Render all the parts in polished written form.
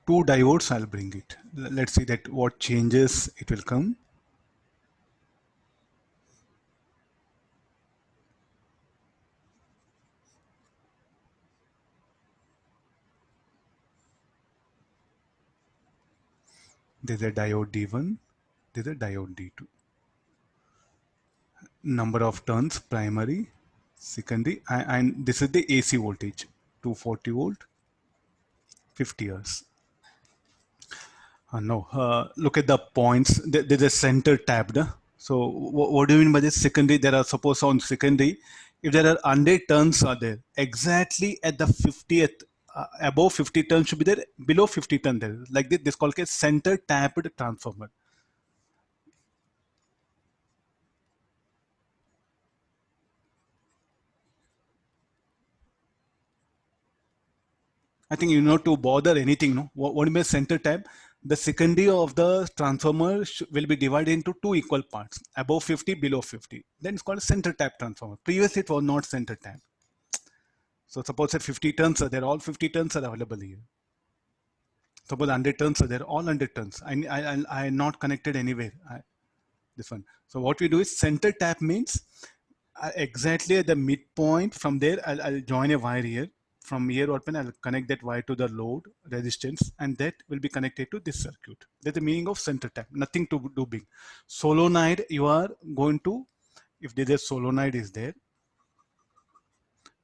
two diodes, I'll bring it. Let's see that what changes it will come. There's a diode D1, there's a diode D2. Number of turns, primary, secondary, and this is the AC voltage, 240 volt, 50 hertz. No, look at the points. There's a center tabbed. So what do you mean by this? Secondary, there are, suppose on secondary, if there are 100 turns are there, exactly at the 50th, above 50 turns should be there, below 50 turn there. Like this called a center tapped transformer. I think you know to bother anything, no? What do you mean center tab? The secondary of the transformer will be divided into two equal parts, above 50, below 50. Then it's called a center tab transformer. Previously, it was not center tab. So suppose that 50 turns are there, all 50 turns are available here. Suppose 100 turns are there, all 100 turns. I am not connected anywhere. This one. So what we do is center tap means exactly at the midpoint. From there, I'll join a wire here. From here open, I'll connect that wire to the load resistance, and that will be connected to this circuit. That's the meaning of center tap. Nothing to do big. Solenoid, you are going to, if there's a solenoid is there,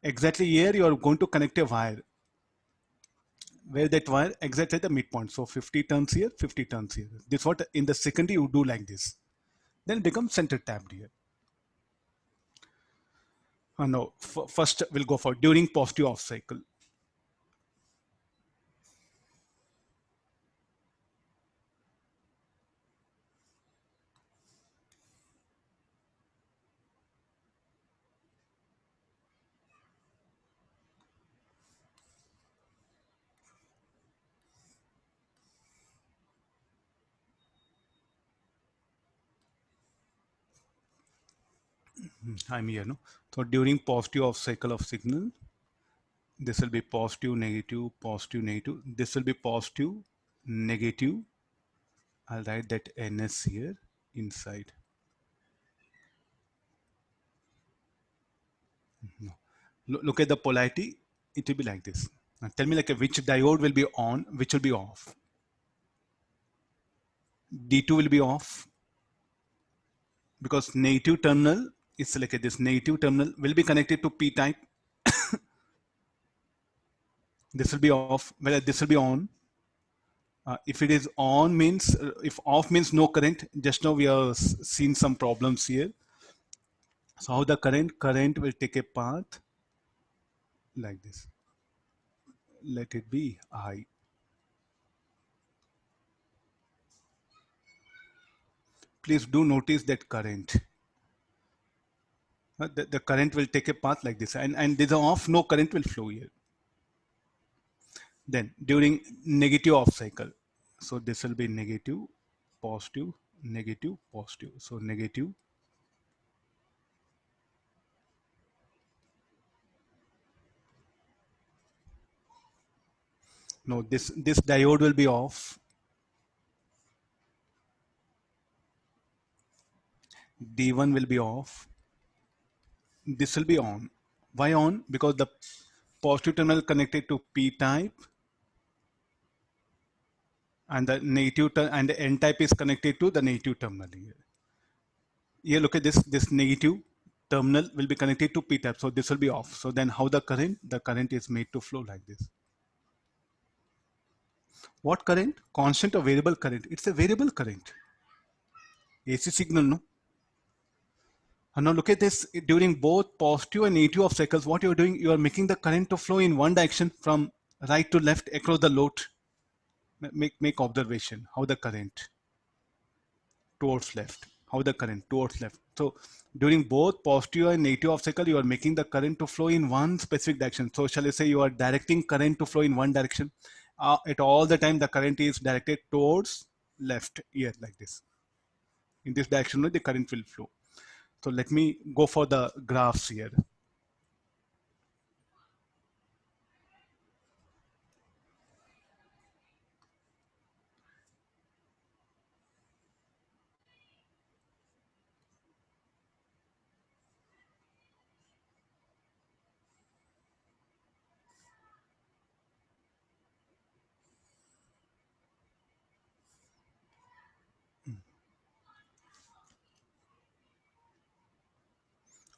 exactly here you are going to connect a wire. Where that wire exactly at the midpoint. So 50 turns here, 50 turns here. This is what in the secondary you do like this. Then it becomes center tapped here. No, first we'll go for during positive off cycle. I'm here, no? So during positive off cycle of signal, this will be positive, negative, positive, negative. This will be positive, negative. I'll write that NS here inside. No. Look at the polarity. It will be like this. Now tell me like which diode will be on, which will be off. D2 will be off because negative terminal is like this. Negative terminal will be connected to P type. This will be off. Well, this will be on. If it is on means, if off means no current. Just now we have seen some problems here. So how the current will take a path like this. Let it be I. Please do notice that current. The current will take a path like this, and this off, no current will flow here. Then during negative off cycle, so this will be negative, positive, negative, positive. So negative. No, this diode will be off. D1 will be off. This will be on. Why on? Because the positive terminal connected to P type, and the negative and the N type is connected to the negative terminal here. Here, look at this. This negative terminal will be connected to P type, so this will be off. So then, how the current? The current is made to flow like this. What current? Constant or variable current? It's a variable current. AC signal, no? And now look at this. During both positive and negative off cycles, what you're doing, you are making the current to flow in one direction from right to left across the load. Make observation. How the current towards left. How the current towards left. So during both positive and negative off cycle, you are making the current to flow in one specific direction. So shall I say you are directing current to flow in one direction? At all the time, the current is directed towards left here like this. In this direction, the current will flow. So let me go for the graphs here.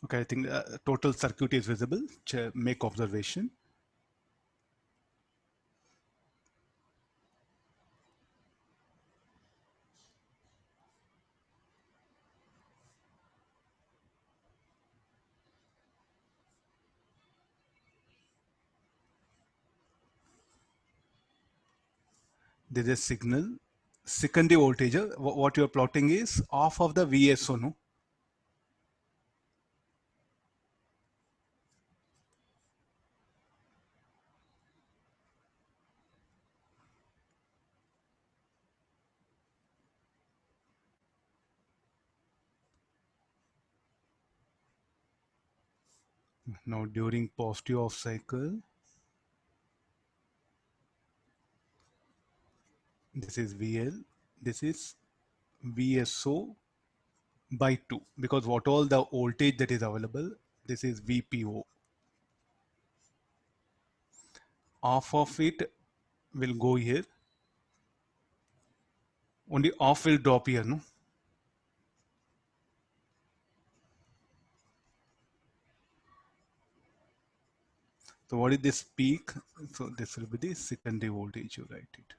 Okay, I think total circuit is visible. Make observation. There is a signal. Secondary voltage. What you are plotting is off of the VSO, no? Now during positive off cycle, this is VL, this is VSO by 2, because what all the voltage that is available, this is VPO. Half of it will go here. Only half will drop here, no? So what is this peak? So this will be the secondary voltage, you write it.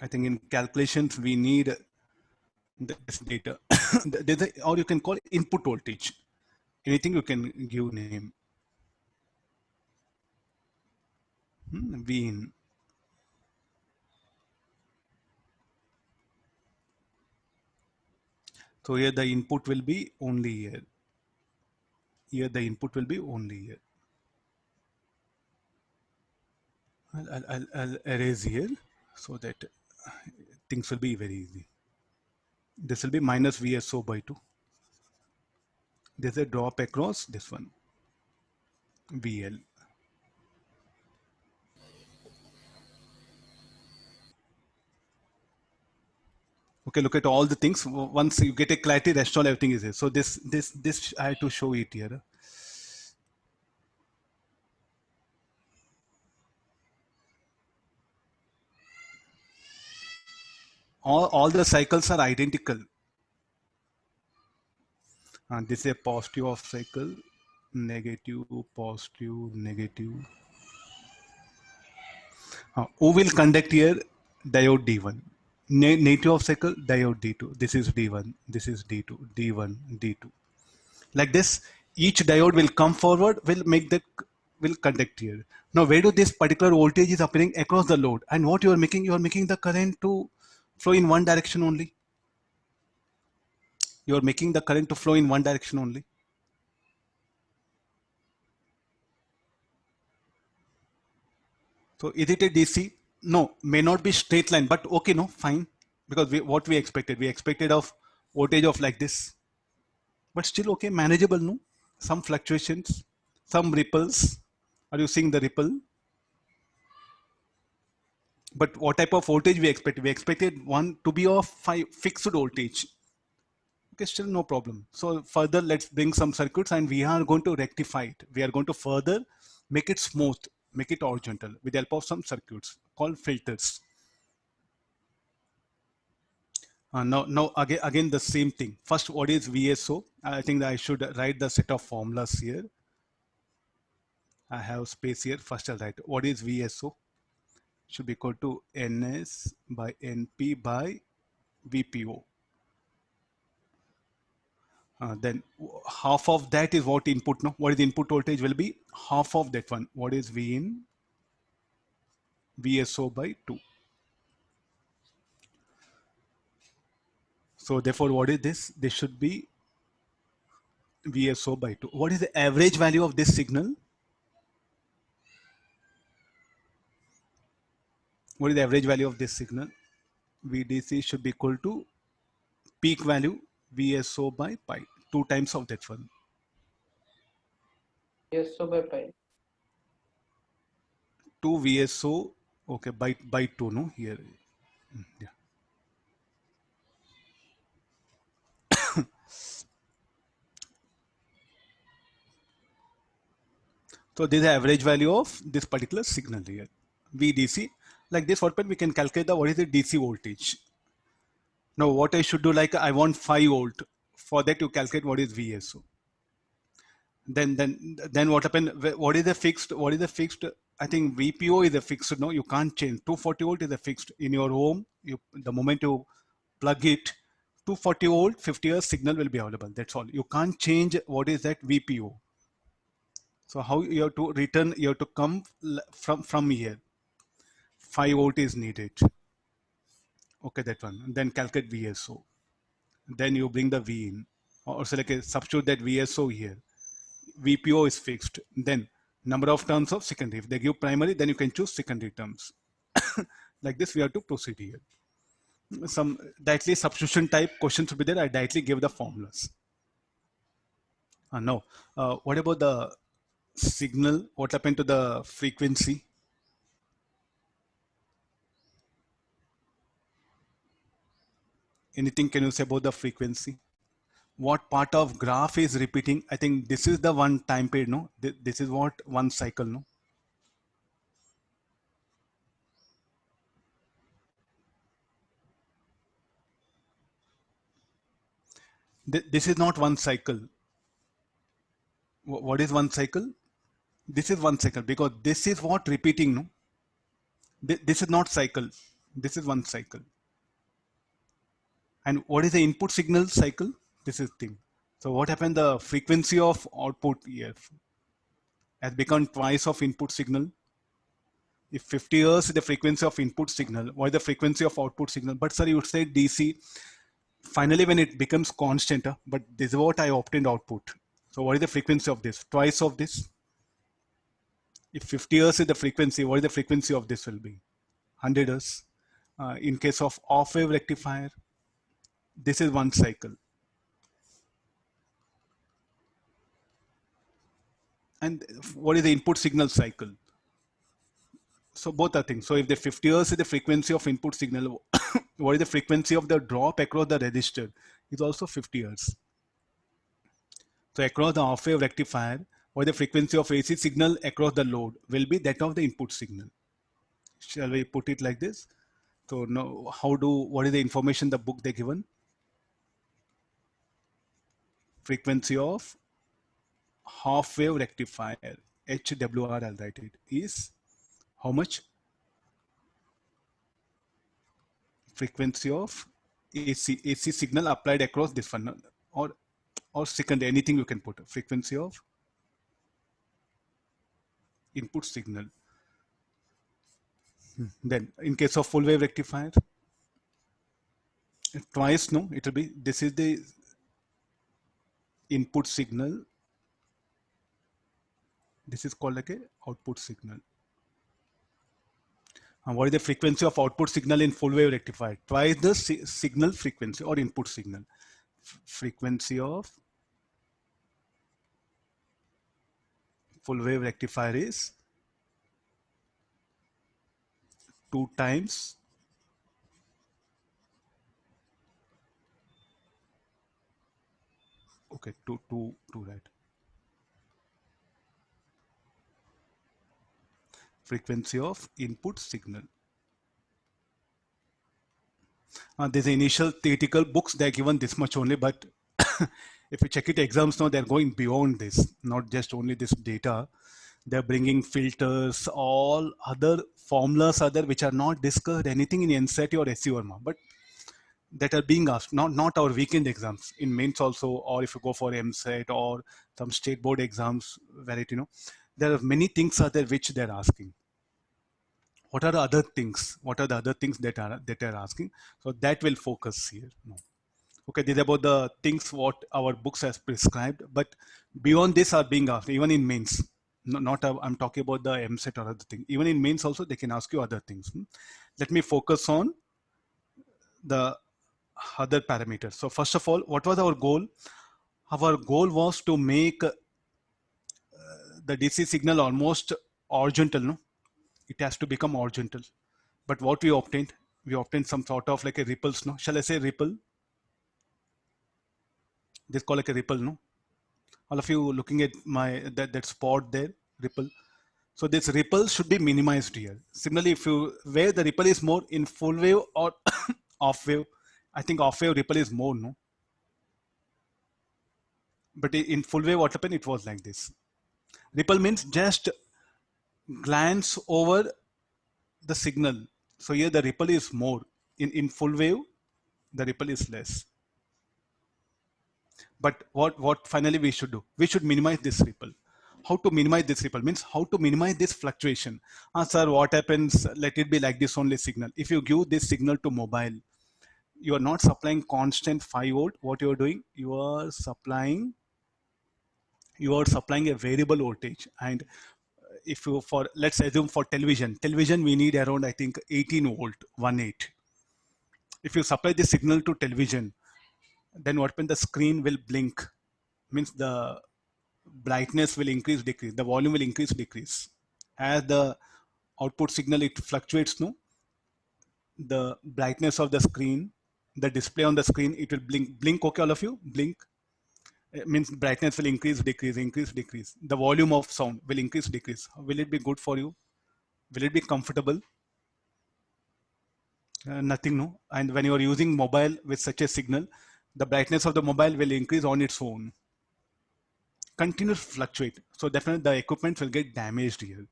I think in calculations we need this data. Or you can call it input voltage. Anything you can give name. V in. So here the input will be only here. Here the input will be only here. I'll erase here so that things will be very easy. This will be minus VSO by 2. There's a drop across this one, VL. Okay, look at all the things. Once you get a clarity, rest all everything is here. So this I have to show it here. All the cycles are identical. And this is a positive off cycle, negative, positive, negative. O will conduct here diode D1. Negative off cycle, diode D2. This is D1, this is D2, D1, D2. Like this, each diode will come forward, will conduct here. Now, where do this particular voltage is appearing across the load? And what you are making the current to flow in one direction only. You are making the current to flow in one direction only. So is it a DC? No, may not be straight line, but okay, no, fine. Because what we expected of voltage of like this, but still okay, manageable, no? Some fluctuations, some ripples. Are you seeing the ripple? But what type of voltage we expected? We expected one to be of fixed voltage. Okay, still no problem. So further, let's bring some circuits and we are going to rectify it. We are going to further make it smooth, make it horizontal with the help of some circuits called filters. Now again the same thing. First, what is VSO? I think that I should write the set of formulas here. I have space here. First, I'll write what is VSO. Should be equal to NS by NP by VPO. Then half of that is what input. No, what is the input voltage will be? Half of that one. What is V in? VSO by 2. So therefore, what is this? This should be VSO by 2. What is the average value of this signal? What is the average value of this signal? VDC should be equal to peak value VSO by pi, 2 times of that one. VSO by pi. 2 VSO, okay, by 2, no, here. Yeah. So this is the average value of this particular signal here, VDC. Like this, what we can calculate what is the DC voltage. Now what I should do, like I want 5 volt. For that you calculate what is VSO. Then what happened? What is the fixed? What is the fixed? I think VPO is a fixed. No, you can't change. 240 volt is a fixed in your home. The moment you plug it, 240 volt, 50 hertz signal will be available. That's all. You can't change what is that VPO. So how you have to return? You have to come from here. 5 volt is needed. Okay, that one. And then calculate VSO. Then you bring the V in, or so like a substitute that VSO here. VPO is fixed. Then number of terms of secondary. If they give primary, then you can choose secondary terms. Like this, we have to proceed here. Some directly substitution type questions will be there. I directly give the formulas. No. What about the signal? What happened to the frequency? Anything can you say about the frequency? What part of graph is repeating? I think this is the one time period, no? This is what one cycle, no? This is not one cycle. What is one cycle? This is one cycle because this is what repeating, no? This is not cycle. This is one cycle. And what is the input signal cycle? This is thing. So what happened? The frequency of output here has become twice of input signal. If 50 hertz is the frequency of input signal, what is the frequency of output signal? But sir, you would say DC. Finally, when it becomes constant, but this is what I obtained output. So what is the frequency of this? Twice of this. If 50 hertz is the frequency, what is the frequency of this will be? 100 hertz. In case of off-wave rectifier, this is one cycle. And what is the input signal cycle? So both are things. So if the 50 hertz is the frequency of input signal, what is the frequency of the drop across the resistor? Is also 50 hertz. So across the off-wave rectifier, what is the frequency of AC signal across the load will be that of the input signal. Shall we put it like this? So now, what is the information the book they given? Frequency of half-wave rectifier, HWR, I'll write it, is how much? Frequency of AC signal applied across this one, or second, anything you can put. Frequency of input signal. Then in case of full wave rectifier, twice, no, it will be, this is the input signal. This is called like a output signal. And what is the frequency of output signal in full wave rectifier? Twice the signal frequency or input signal. Frequency of full wave rectifier is 2 times okay, two, right? Frequency of input signal. There's initial theoretical books, they're given this much only, but if you check it, exams now, they're going beyond this, not just only this data. They're bringing filters, all other formulas are there which are not discussed anything in NCERT or SCORMA, but that are being asked, not our weekend exams, in mains also, or if you go for MCET or some state board exams, where it, there are many things are there which they're asking. What are the other things? What are the other things that are asking? So that will focus here. No. Okay, these are about the things what our books has prescribed, but beyond this are being asked, even in mains. I'm talking about the MCET or other thing. Even in mains also, they can ask you other things. Let me focus on the other parameters. So first of all, what was our goal? Our goal was to make the DC signal almost horizontal, no? It has to become horizontal. But what we obtained some sort of like a ripples, no? Shall I say ripple? This is called like a ripple, no? All of you looking at that spot there, ripple. So this ripple should be minimized here. Similarly, where the ripple is more in full wave or off wave, I think off wave ripple is more, no? But in full wave, what happened? It was like this. Ripple means just glance over the signal. So here the ripple is more. In full wave, the ripple is less. But what finally we should do? We should minimize this ripple. How to minimize this ripple means how to minimize this fluctuation. Sir, what happens? Let it be like this only signal. If you give this signal to mobile, you are not supplying constant 5 volt. What you are doing? You are supplying a variable voltage. And if you, for let's assume for television we need around, I think, 18 volt, 1.8. If you supply the signal to television, then what happens? The screen will blink, means the brightness will increase, decrease, the volume will increase, decrease. As the output signal, it fluctuates, no? The brightness of the screen, the display on the screen, it will blink. Okay, all of you, blink. It means brightness will increase, decrease, increase, decrease. The volume of sound will increase, decrease. Will it be good for you? Will it be comfortable? Nothing, no. And when you are using mobile with such a signal, the brightness of the mobile will increase on its own, continue to fluctuate. So definitely the equipment will get damaged here.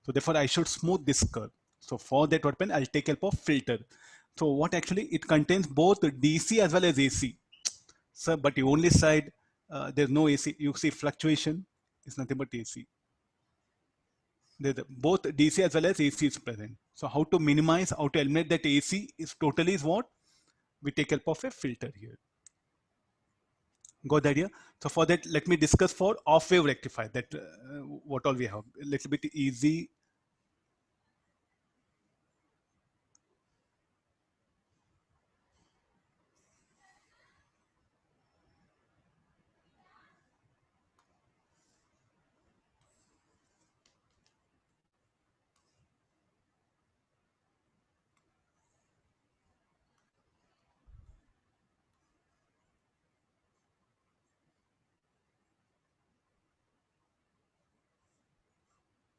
So therefore I should smooth this curve. So for that, what happen? I'll take help of filter. So what actually it contains both DC as well as AC. So but the only side there's no AC. You see fluctuation is nothing but AC. There's both DC as well as AC is present. So how to minimize, how to eliminate that AC is totally is what? We take help of a filter here. Got the idea? So for that, let me discuss for off wave rectifier, that what all we have. A little bit easy